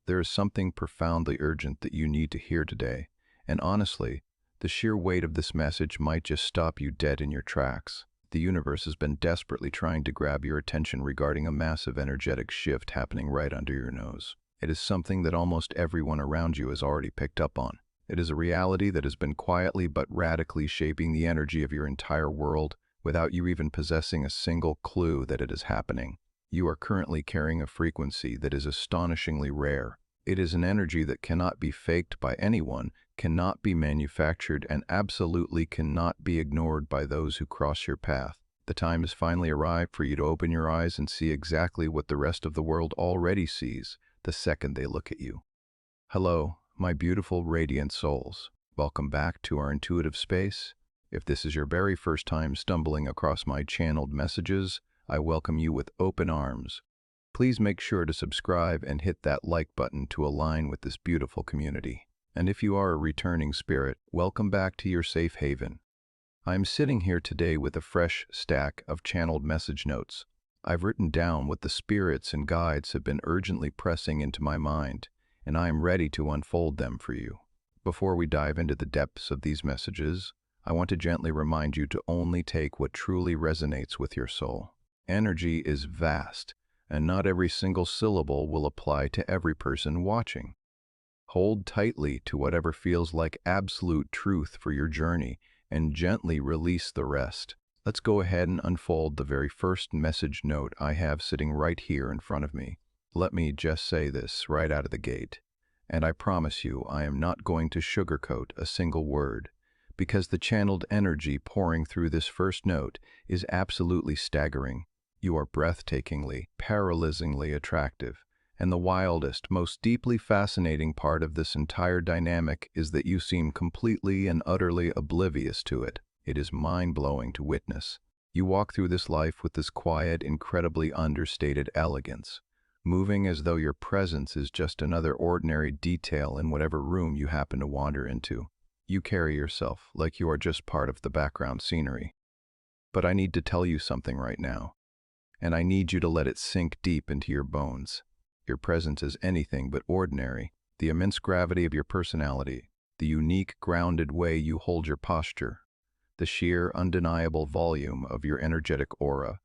There is something profoundly urgent that you need to hear today, and honestly, the sheer weight of this message might just stop you dead in your tracks. The universe has been desperately trying to grab your attention regarding a massive energetic shift happening right under your nose. It is something that almost everyone around you has already picked up on. It is a reality that has been quietly but radically shaping the energy of your entire world without you even possessing a single clue that it is happening. You are currently carrying a frequency that is astonishingly rare. It is an energy that cannot be faked by anyone, cannot be manufactured, and absolutely cannot be ignored by those who cross your path. The time has finally arrived for you to open your eyes and see exactly what the rest of the world already sees the second they look at you. Hello, my beautiful, radiant souls. Welcome back to our intuitive space. If this is your very first time stumbling across my channeled messages, I welcome you with open arms. Please make sure to subscribe and hit that like button to align with this beautiful community. And if you are a returning spirit, welcome back to your safe haven. I'm sitting here today with a fresh stack of channeled message notes. I've written down what the spirits and guides have been urgently pressing into my mind, and I am ready to unfold them for you. Before we dive into the depths of these messages, I want to gently remind you to only take what truly resonates with your soul. Energy is vast, and not every single syllable will apply to every person watching. Hold tightly to whatever feels like absolute truth for your journey and gently release the rest. Let's go ahead and unfold the very first message note I have sitting right here in front of me. Let me just say this right out of the gate, and I promise you I am not going to sugarcoat a single word, because the channeled energy pouring through this first note is absolutely staggering. You are breathtakingly, paralyzingly attractive, and the wildest, most deeply fascinating part of this entire dynamic is that you seem completely and utterly oblivious to it. It is mind-blowing to witness. You walk through this life with this quiet, incredibly understated elegance, moving as though your presence is just another ordinary detail in whatever room you happen to wander into. You carry yourself like you are just part of the background scenery. But I need to tell you something right now, and I need you to let it sink deep into your bones. Your presence is anything but ordinary. The immense gravity of your personality, the unique, grounded way you hold your posture, the sheer, undeniable volume of your energetic aura.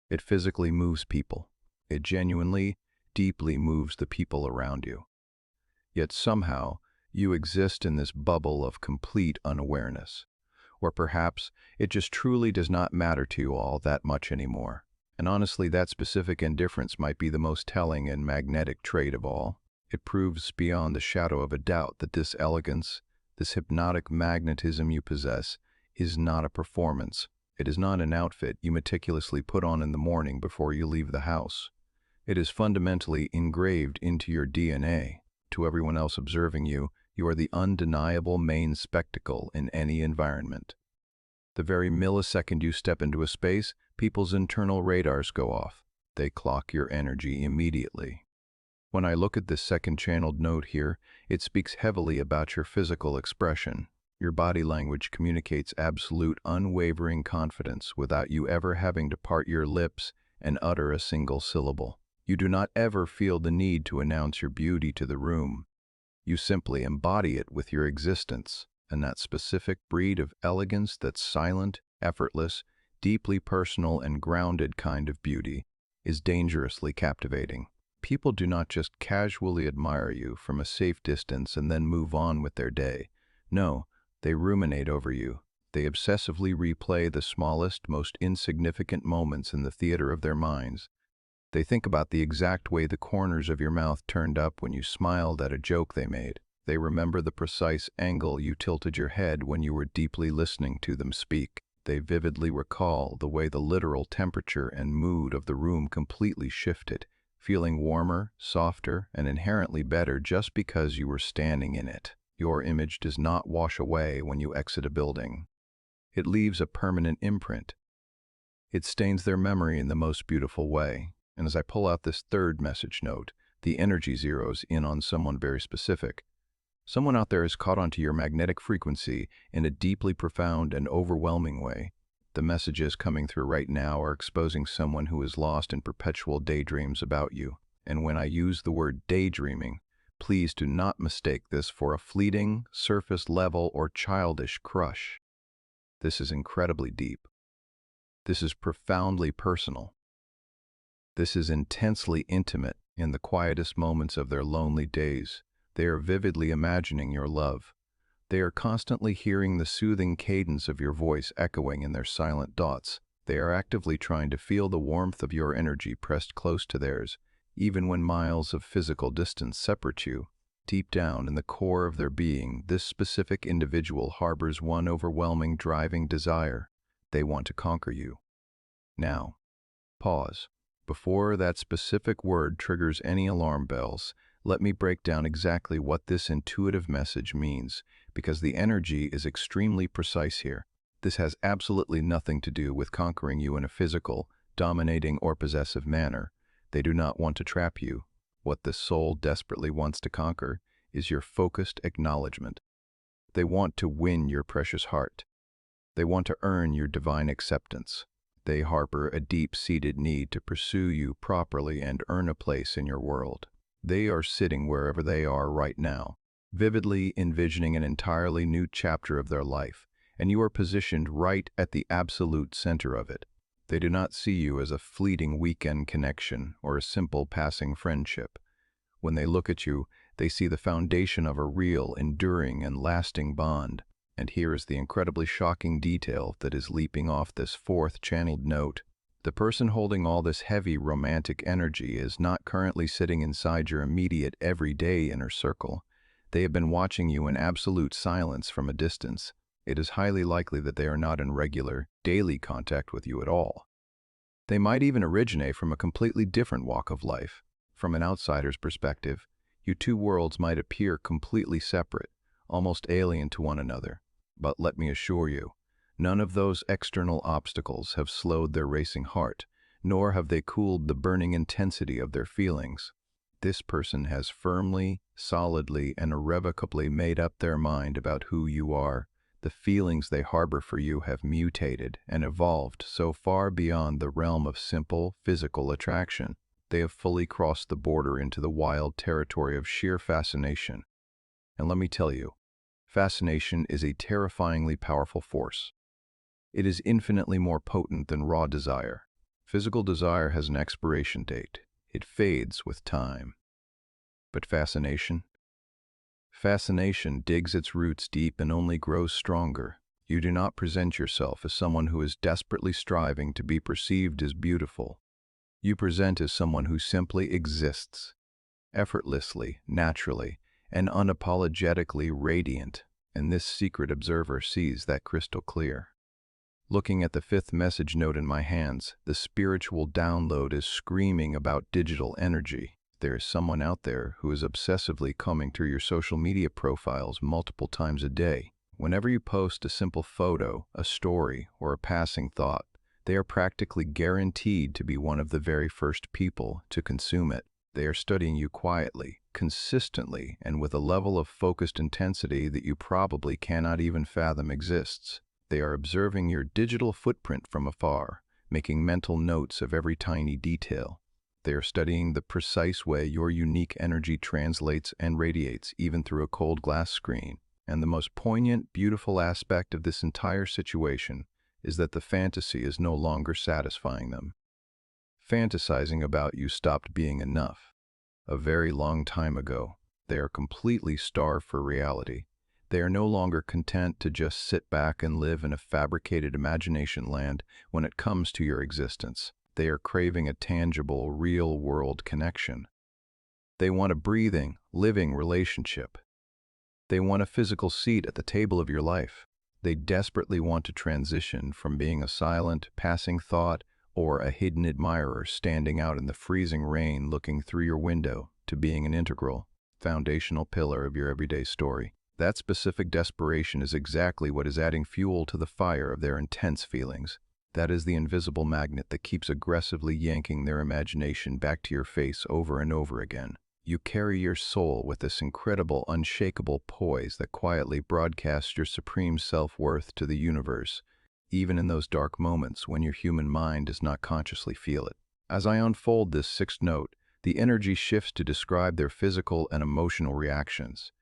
It physically moves people. It genuinely, deeply moves the people around you. Yet somehow, you exist in this bubble of complete unawareness. Or perhaps it just truly does not matter to you all that much anymore. And honestly, that specific indifference might be the most telling and magnetic trait of all. It proves beyond the shadow of a doubt that this elegance, this hypnotic magnetism you possess, is not a performance. It is not an outfit you meticulously put on in the morning before you leave the house. It is fundamentally engraved into your DNA. To everyone else observing you, you are the undeniable main spectacle in any environment. The very millisecond you step into a space, people's internal radars go off. They clock your energy immediately. When I look at this second channeled note here, it speaks heavily about your physical expression. Your body language communicates absolute, unwavering confidence without you ever having to part your lips and utter a single syllable. You do not ever feel the need to announce your beauty to the room. You simply embody it with your existence, and that specific breed of elegance, that silent, effortless, deeply personal and grounded kind of beauty, is dangerously captivating. People do not just casually admire you from a safe distance and then move on with their day. No, they ruminate over you. They obsessively replay the smallest, most insignificant moments in the theater of their minds. They think about the exact way the corners of your mouth turned up when you smiled at a joke they made. They remember the precise angle you tilted your head when you were deeply listening to them speak. They vividly recall the way the literal temperature and mood of the room completely shifted, feeling warmer, softer, and inherently better just because you were standing in it. Your image does not wash away when you exit a building. It leaves a permanent imprint. It stains their memory in the most beautiful way. And as I pull out this third message note, the energy zeroes in on someone very specific. Someone out there has caught onto your magnetic frequency in a deeply profound and overwhelming way. The messages coming through right now are exposing someone who is lost in perpetual daydreams about you. And when I use the word daydreaming, please do not mistake this for a fleeting, surface-level, or childish crush. This is incredibly deep. This is profoundly personal. This is intensely intimate. In the quietest moments of their lonely days, they are vividly imagining your love. They are constantly hearing the soothing cadence of your voice echoing in their silent thoughts. They are actively trying to feel the warmth of your energy pressed close to theirs, even when miles of physical distance separate you. Deep down in the core of their being, this specific individual harbors one overwhelming driving desire. They want to conquer you. Now, pause. Before that specific word triggers any alarm bells, let me break down exactly what this intuitive message means, because the energy is extremely precise here. This has absolutely nothing to do with conquering you in a physical, dominating, or possessive manner. They do not want to trap you. What the soul desperately wants to conquer is your focused acknowledgement. They want to win your precious heart. They want to earn your divine acceptance. They harbor a deep-seated need to pursue you properly and earn a place in your world. They are sitting wherever they are right now, vividly envisioning an entirely new chapter of their life, and you are positioned right at the absolute center of it. They do not see you as a fleeting weekend connection or a simple passing friendship. When they look at you, they see the foundation of a real, enduring, and lasting bond. And here is the incredibly shocking detail that is leaping off this fourth channeled note. The person holding all this heavy romantic energy is not currently sitting inside your immediate everyday inner circle. They have been watching you in absolute silence from a distance. It is highly likely that they are not in regular, daily contact with you at all. They might even originate from a completely different walk of life. From an outsider's perspective, you two worlds might appear completely separate, almost alien to one another. But let me assure you, none of those external obstacles have slowed their racing heart, nor have they cooled the burning intensity of their feelings. This person has firmly, solidly, and irrevocably made up their mind about who you are. The feelings they harbor for you have mutated and evolved so far beyond the realm of simple, physical attraction. They have fully crossed the border into the wild territory of sheer fascination. And let me tell you, fascination is a terrifyingly powerful force. It is infinitely more potent than raw desire. Physical desire has an expiration date. It fades with time. But fascination? Fascination digs its roots deep and only grows stronger. You do not present yourself as someone who is desperately striving to be perceived as beautiful. You present as someone who simply exists, effortlessly, naturally, and unapologetically radiant, and this secret observer sees that crystal clear. Looking at the fifth message note in my hands, the spiritual download is screaming about digital energy. There is someone out there who is obsessively combing through your social media profiles multiple times a day. Whenever you post a simple photo, a story, or a passing thought, they are practically guaranteed to be one of the very first people to consume it. They are studying you quietly, consistently, and with a level of focused intensity that you probably cannot even fathom exists. They are observing your digital footprint from afar, making mental notes of every tiny detail. They are studying the precise way your unique energy translates and radiates even through a cold glass screen. And the most poignant, beautiful aspect of this entire situation is that the fantasy is no longer satisfying them. Fantasizing about you stopped being enough. A very long time ago, they are completely starved for reality. They are no longer content to just sit back and live in a fabricated imagination land when it comes to your existence. They are craving a tangible, real-world connection. They want a breathing, living relationship. They want a physical seat at the table of your life. They desperately want to transition from being a silent, passing thought or a hidden admirer standing out in the freezing rain looking through your window to being an integral, foundational pillar of your everyday story. That specific desperation is exactly what is adding fuel to the fire of their intense feelings. That is the invisible magnet that keeps aggressively yanking their imagination back to your face over and over again. You carry your soul with this incredible, unshakable poise that quietly broadcasts your supreme self-worth to the universe, even in those dark moments when your human mind does not consciously feel it. As I unfold this sixth note, The energy shifts to describe their physical and emotional reactions.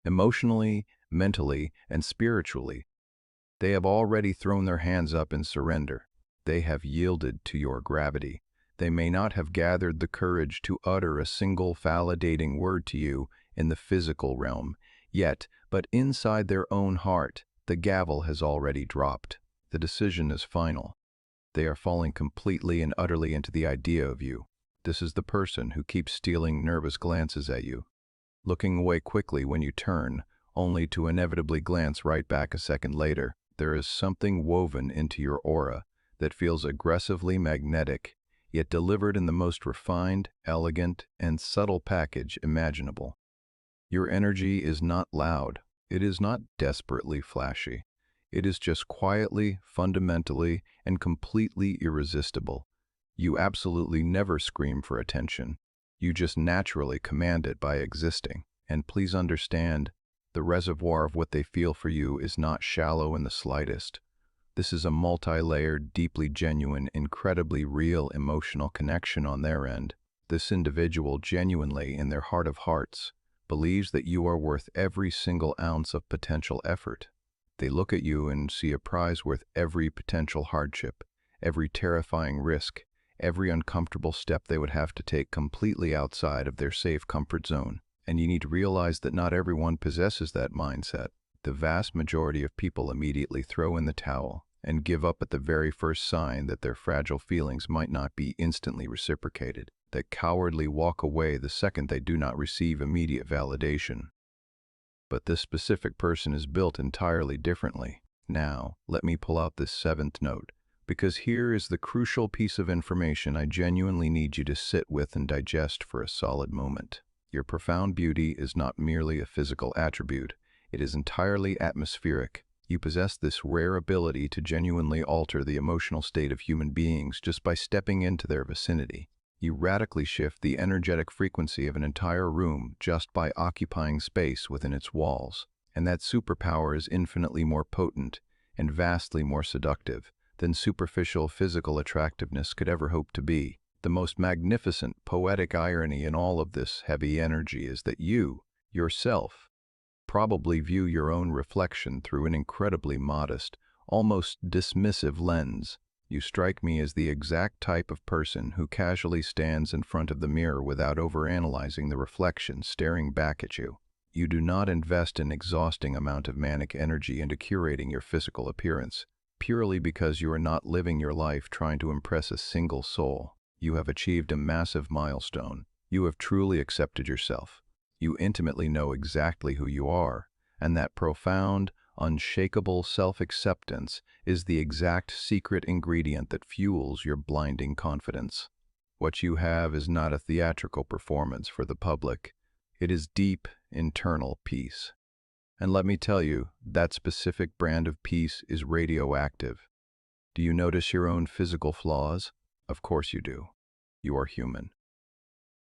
Emotionally, mentally, and spiritually, they have already thrown their hands up in surrender. They have yielded to your gravity. They may not have gathered the courage to utter a single validating word to you in the physical realm yet, but inside their own heart, the gavel has already dropped. The decision is final. They are falling completely and utterly into the idea of you. This is the person who keeps stealing nervous glances at you, looking away quickly when you turn, only to inevitably glance right back a second later. There is something woven into your aura that feels aggressively magnetic, yet delivered in the most refined, elegant, and subtle package imaginable. Your energy is not loud. It is not desperately flashy. It is just quietly, fundamentally, and completely irresistible. You absolutely never scream for attention. You just naturally command it by existing. And please understand, the reservoir of what they feel for you is not shallow in the slightest. This is a multi-layered, deeply genuine, incredibly real emotional connection on their end. This individual genuinely, in their heart of hearts, believes that you are worth every single ounce of potential effort. They look at you and see a prize worth every potential hardship, every terrifying risk, every uncomfortable step they would have to take completely outside of their safe comfort zone. And you need to realize that not everyone possesses that mindset. The vast majority of people immediately throw in the towel and give up at the very first sign that their fragile feelings might not be instantly reciprocated. They cowardly walk away the second they do not receive immediate validation. But this specific person is built entirely differently. Now, let me pull out this seventh note, because here is the crucial piece of information I genuinely need you to sit with and digest for a solid moment. Your profound beauty is not merely a physical attribute, it is entirely atmospheric. You possess this rare ability to genuinely alter the emotional state of human beings just by stepping into their vicinity. You radically shift the energetic frequency of an entire room just by occupying space within its walls. And that superpower is infinitely more potent and vastly more seductive than superficial physical attractiveness could ever hope to be. The most magnificent, poetic irony in all of this heavy energy is that you, yourself, probably view your own reflection through an incredibly modest, almost dismissive lens. You strike me as the exact type of person who casually stands in front of the mirror without overanalyzing the reflection staring back at you. You do not invest an exhausting amount of manic energy into curating your physical appearance, purely because you are not living your life trying to impress a single soul. You have achieved a massive milestone. You have truly accepted yourself. You intimately know exactly who you are, and that profound, unshakable self-acceptance is the exact secret ingredient that fuels your blinding confidence. What you have is not a theatrical performance for the public. It is deep, internal peace. And let me tell you, that specific brand of peace is radioactive. Do you notice your own physical flaws? Of course you do. You are human.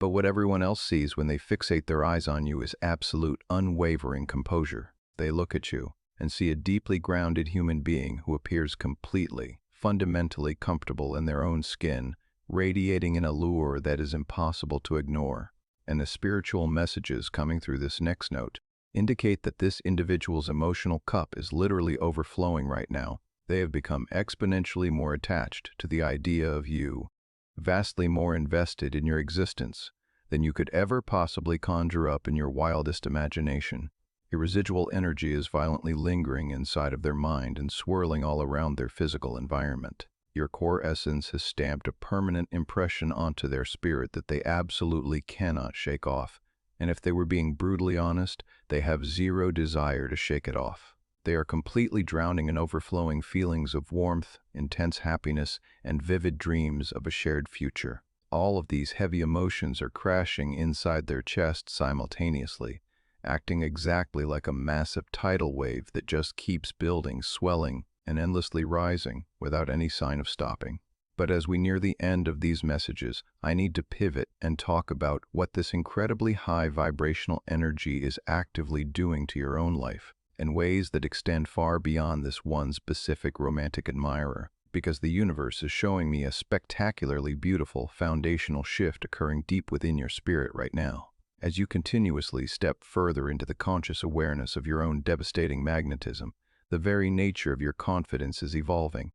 But what everyone else sees when they fixate their eyes on you is absolute, unwavering composure. They look at you and see a deeply grounded human being who appears completely, fundamentally comfortable in their own skin, radiating an allure that is impossible to ignore. And the spiritual messages coming through this next note indicate that this individual's emotional cup is literally overflowing right now. They have become exponentially more attached to the idea of you, vastly more invested in your existence than you could ever possibly conjure up in your wildest imagination. A residual energy is violently lingering inside of their mind and swirling all around their physical environment. Your core essence has stamped a permanent impression onto their spirit that they absolutely cannot shake off. And if they were being brutally honest, they have zero desire to shake it off. They are completely drowning in overflowing feelings of warmth, intense happiness, and vivid dreams of a shared future. All of these heavy emotions are crashing inside their chest simultaneously, acting exactly like a massive tidal wave that just keeps building, swelling, and endlessly rising without any sign of stopping. But as we near the end of these messages, I need to pivot and talk about what this incredibly high vibrational energy is actively doing to your own life, in ways that extend far beyond this one specific romantic admirer. because the universe is showing me a spectacularly beautiful foundational shift occurring deep within your spirit right now. As you continuously step further into the conscious awareness of your own devastating magnetism, the very nature of your confidence is evolving.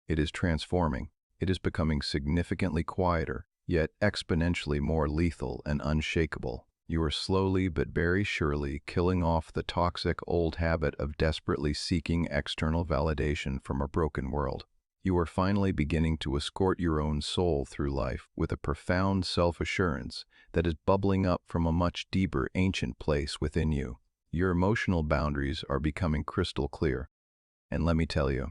It is transforming. It is becoming significantly quieter, yet exponentially more lethal and unshakable. You are slowly but very surely killing off the toxic old habit of desperately seeking external validation from a broken world. You are finally beginning to escort your own soul through life with a profound self-assurance that is bubbling up from a much deeper ancient place within you. Your emotional boundaries are becoming crystal clear. And let me tell you,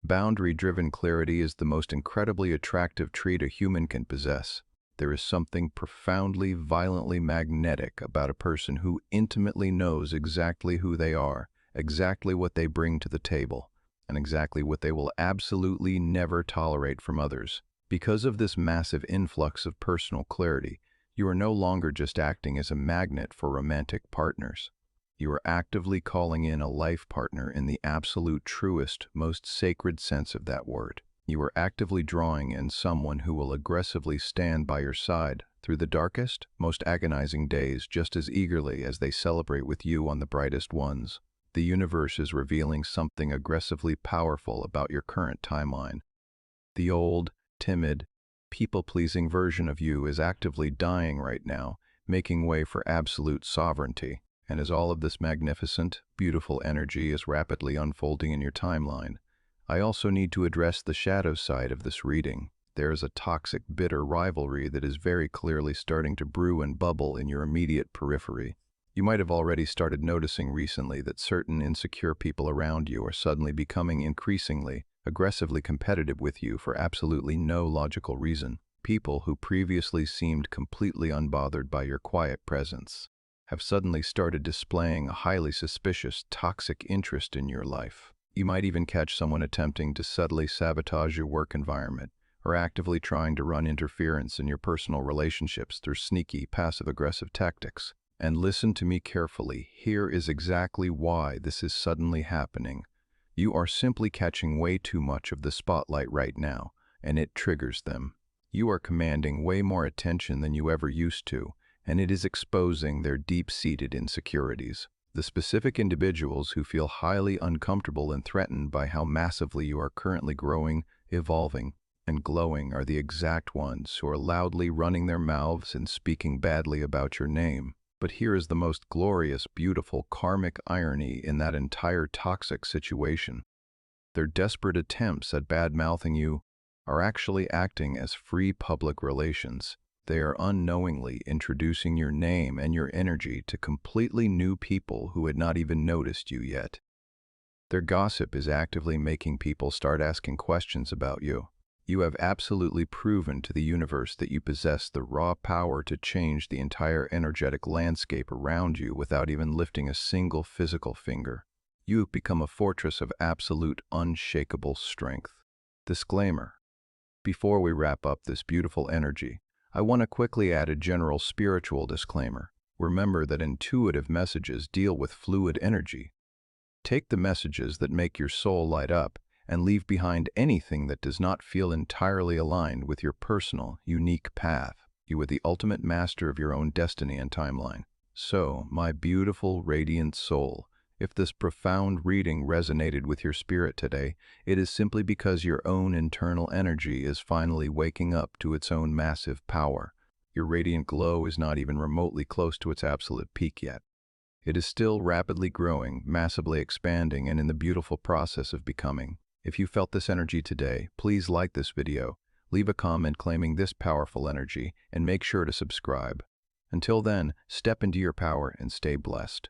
boundary-driven clarity is the most incredibly attractive trait a human can possess. There is something profoundly, violently magnetic about a person who intimately knows exactly who they are, exactly what they bring to the table, and exactly what they will absolutely never tolerate from others. Because of this massive influx of personal clarity, you are no longer just acting as a magnet for romantic partners. You are actively calling in a life partner in the absolute truest, most sacred sense of that word. You are actively drawing in someone who will aggressively stand by your side through the darkest, most agonizing days just as eagerly as they celebrate with you on the brightest ones. The universe is revealing something aggressively powerful about your current timeline. The old, timid, people-pleasing version of you is actively dying right now, making way for absolute sovereignty. And as all of this magnificent, beautiful energy is rapidly unfolding in your timeline, I also need to address the shadow side of this reading. There is a toxic, bitter rivalry that is very clearly starting to brew and bubble in your immediate periphery. You might have already started noticing recently that certain insecure people around you are suddenly becoming increasingly, aggressively competitive with you for absolutely no logical reason. People who previously seemed completely unbothered by your quiet presence have suddenly started displaying a highly suspicious, toxic interest in your life. You might even catch someone attempting to subtly sabotage your work environment or actively trying to run interference in your personal relationships through sneaky, passive-aggressive tactics. And listen to me carefully. Here is exactly why this is suddenly happening. You are simply catching way too much of the spotlight right now, and it triggers them. You are commanding way more attention than you ever used to, and it is exposing their deep-seated insecurities. The specific individuals who feel highly uncomfortable and threatened by how massively you are currently growing, evolving, and glowing are the exact ones who are loudly running their mouths and speaking badly about your name. But here is the most glorious, beautiful, karmic irony in that entire toxic situation. Their desperate attempts at bad-mouthing you are actually acting as free public relations. They are unknowingly introducing your name and your energy to completely new people who had not even noticed you yet. Their gossip is actively making people start asking questions about you. You have absolutely proven to the universe that you possess the raw power to change the entire energetic landscape around you without even lifting a single physical finger. You have become a fortress of absolute, unshakable strength. Disclaimer: before we wrap up this beautiful energy, I want to quickly add a general spiritual disclaimer. Remember that intuitive messages deal with fluid energy. Take the messages that make your soul light up and leave behind anything that does not feel entirely aligned with your personal, unique path. You are the ultimate master of your own destiny and timeline. So, my beautiful, radiant soul, if this profound reading resonated with your spirit today, it is simply because your own internal energy is finally waking up to its own massive power. Your radiant glow is not even remotely close to its absolute peak yet. It is still rapidly growing, massively expanding, and in the beautiful process of becoming. If you felt this energy today, please like this video, leave a comment claiming this powerful energy, and make sure to subscribe. Until then, step into your power and stay blessed.